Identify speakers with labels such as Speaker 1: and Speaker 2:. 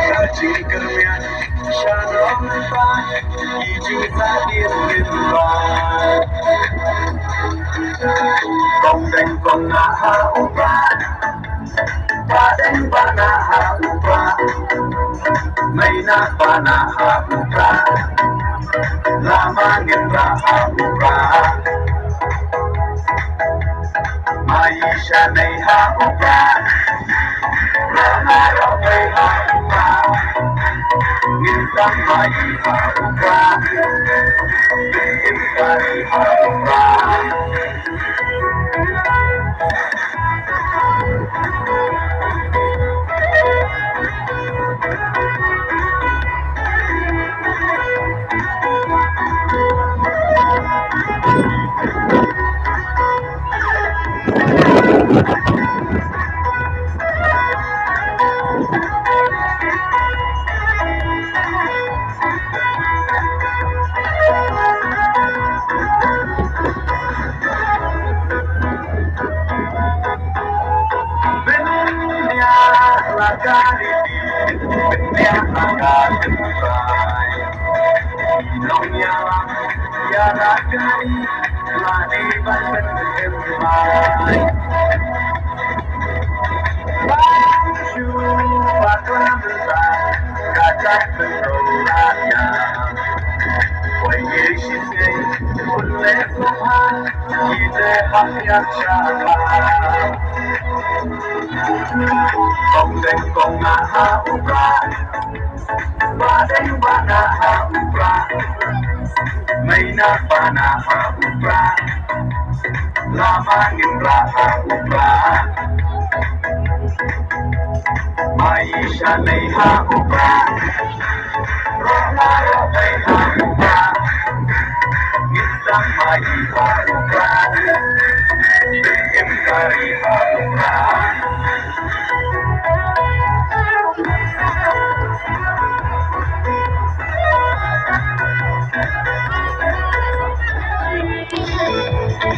Speaker 1: Kajing kermian shalom pan Ijing sadir limban Kong deng kong naha upan Padeng panaha upan Maina panaha upan Lama raha upan Maisha neha upan Lama ropeha upan Ngisang maiha upan Bikin ha upan Kong deng kong naha upra Badeng panaha upra Maina panaha upra Lama raha upra Maisha neha upra Roha roheha upra Ngisang maiha